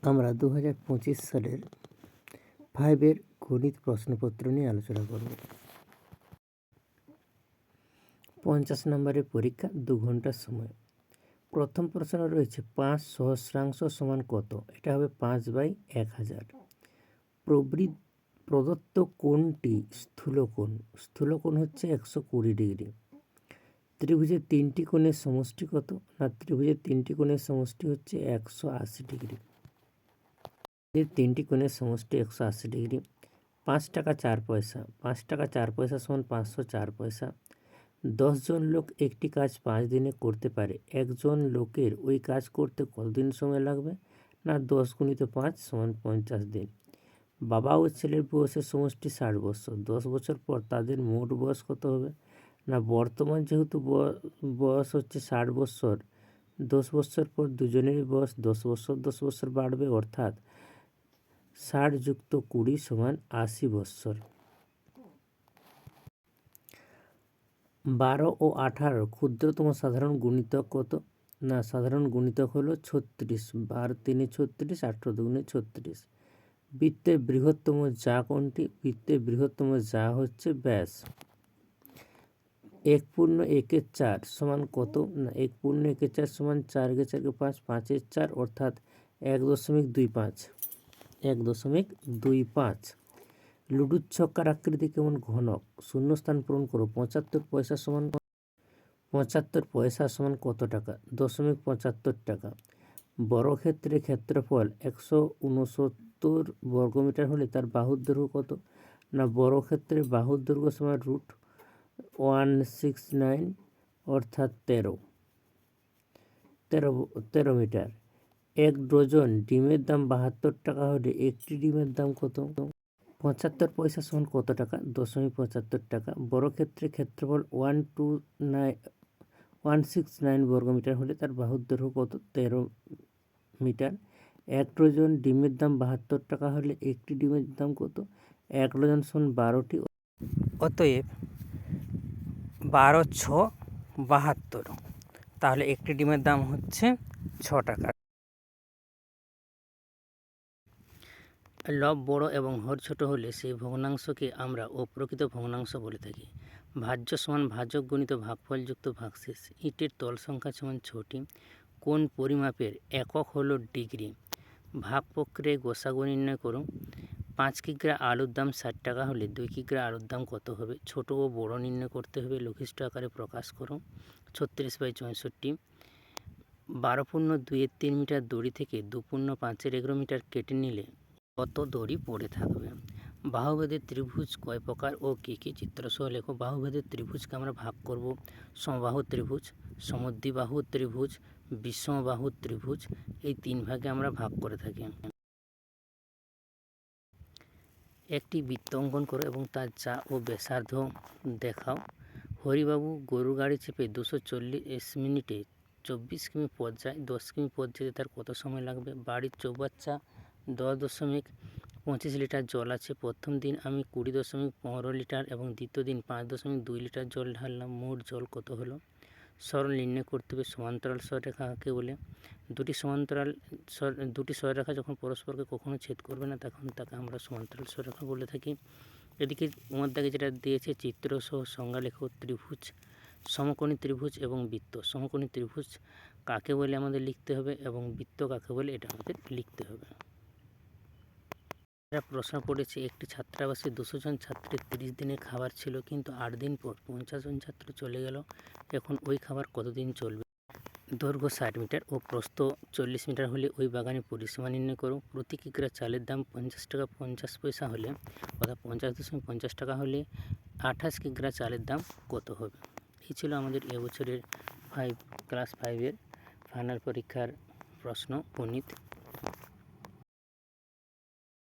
আমরা 2025 সালের 5-এর গণিত প্রশ্নপত্র নিয়ে আলোচনা করব। 50 নম্বরের পরীক্ষা, 2 ঘন্টার সময়। প্রথম প্রশ্ন রয়েছে 5 সহস্রাংশ সমান কত? এটা হবে 5/1000। প্রদত্ত কোণটি স্থূলকোণ। স্থূলকোণ হচ্ছে 120 ডিগ্রি। ত্রিভুজের 3টি কোণের সমষ্টি কত? না, ত্রিভুজের 3টি কোণের সমষ্টি হচ্ছে 180 ডিগ্রি। 3টি কোণের সমষ্টি 180 ডিগ্রি। 5 টাকা 4 পয়সা। 5 টাকা 4 পয়সা সমান 504 পয়সা। 10 জন লোক একটি কাজ 5 দিনে করতে পারে। একজন লোকের ওই কাজ করতে কতদিন সময় লাগবে? না, 10 × 5 = 50 দিন। বাবা ও ছেলের বয়সের সমষ্টি 60 বছর। 10 বছর পর তাদের মোট বয়স কত হবে? না, বর্তমান যেহেতু বয়স হচ্ছে 60 বছর, 10 বছর পর দুজনেরই বয়স 10 বছর বাড়বে, অর্থাৎ 60 + 20 = 80 বছর। 12 ও 18 ক্ষুদ্রতম সাধারণ গুণিতক কত? না, সাধারণ গুণিতক হলো 36। 12 × 3 = 36, 18 × 2 = 36। বৃত্তের বৃহত্তম যা কোনটি? বৃত্তের বৃহত্তম যা হচ্ছে ব্যাস। 1/1 সমান কত? না, 1/1 সমান 4 × 4 = 5, 5 × 4 অর্থাৎ 1.25। 1.25। লুডুর ছক্কার আকৃতি কেমন? ঘনক। শূন্যস্থান পূরণ করো। 75 পয়সা সমান কত টাকা? 0.75 টাকা। বর্গক্ষেত্রের ক্ষেত্রফল 169 বর্গমিটার হলে তার বাহুর দৈর্ঘ্য কত? না, বর্গক্ষেত্রের বাহুর দৈর্ঘ্য সমান √169 অর্থাৎ 13 মিটার। 1 ডজন ডিমের দাম 72 টাকা হলে একটি ডিমের দাম কত? 75 পয়সা সমান কত টাকা? 0.75 টাকা। বর্গক্ষেত্রের ক্ষেত্রফল 169 বর্গমিটার হলে তার বাহুর দৈর্ঘ্য কত? 13 মিটার। 1 ডজন ডিমের দাম 72 টাকা হলে একটি ডিমের দাম কত? 1 ডজন সমান 12টি। অতএব 12 × 6 = 72। তাহলে একটি ডিমের দাম হচ্ছে 6 টাকা। লব বড় এবং হর ছোট হলে সেই ভগ্নাংশকে আমরা অপ্রকৃত ভগ্নাংশ বলে থাকি। ভাজ্য সমান ভাজক গুণিত ভাগফল যুক্ত ভাগশেষ। ইটের তল সংখ্যা সমান 6টি। কোণ পরিমাপের একক হলো ডিগ্রি। ভাগ প্রক্রিয়ায় গোসাগু নির্ণয় করো। 5 কিগ্রা আলুর দাম 60 টাকা হলে 2 কিগ্রা আলুর দাম কত হবে? ছোট ও বড় নির্ণয় করতে হবে। লঘিষ্ঠ আকারে প্রকাশ করো। 36/64। 12.2 মিটার দড়ি থেকে 2.5 মিটার কেটে নিলে কত দড়ি পড়ে থাকবে? বাহুভেদের ত্রিভুজ কয় প্রকার ও কী কী? চিত্রসহ লেখো। বাহুভেদের ত্রিভুজকে আমরা ভাগ করব সমবাহু ত্রিভুজ, সমদ্বিবাহু ত্রিভুজ, বিষমবাহু ত্রিভুজ, এই 3 ভাগে আমরা ভাগ করে থাকি। একটি বৃত্ত অঙ্কন করো এবং তার যা ও ব্যাসার্ধ দেখাও। হরিবাবু গরুর গাড়ি চেপে 240 মিনিটে 24 কিমি পথ যায়। 10 কিমি পথ যেতে তার কত সময় লাগবে? বাড়ির চৌবাচ্চা 10.25 লিটার জল আছে। প্রথম দিন আমি 20.15 লিটার এবং দ্বিতীয় দিন 5.2 লিটার জল ঢাললাম। মোট জল কত হলো? সরল নির্ণয় করতে হবে। সমান্তরাল সরলরেখা কাকে বলে? দুটি সরলরেখা যখন পরস্পরকে কখনো ছেদ করবে না তখন তাকে আমরা সমান্তরাল সরলরেখা বলে থাকি। এদিকে মধ্যে যেটা দিয়েছে চিত্র সহ সংজ্ঞা লেখো। ত্রিভুজ, সমকোণী ত্রিভুজ এবং বৃত্ত। সমকোণী ত্রিভুজ কাকে বলে আমাদের লিখতে হবে এবং বৃত্ত কাকে বলে এটা আমাদের লিখতে হবে। প্রশ্ন পড়েছে, একটি ছাত্রাবাসে 200 জন ছাত্রের 30 দিনের খাবার ছিল, কিন্তু 8 দিন পর 50 জন ছাত্র চলে গেল। এখন ওই খাবার কতদিন চলবে? দৈর্ঘ্য 60 মিটার ও প্রস্থ 40 মিটার হলে ওই বাগানের পরিসীমা নির্ণয় করো। প্রতি কিগ্রা চালের দাম 50 টাকা 50 পয়সা হলে, অর্থাৎ 50.50 টাকা হলে 28 কিগ্রা চালের দাম কত হবে? এই ছিল আমাদের এবছরের ক্লাস 5-এর ফাইনাল পরীক্ষার প্রশ্ন গণিত।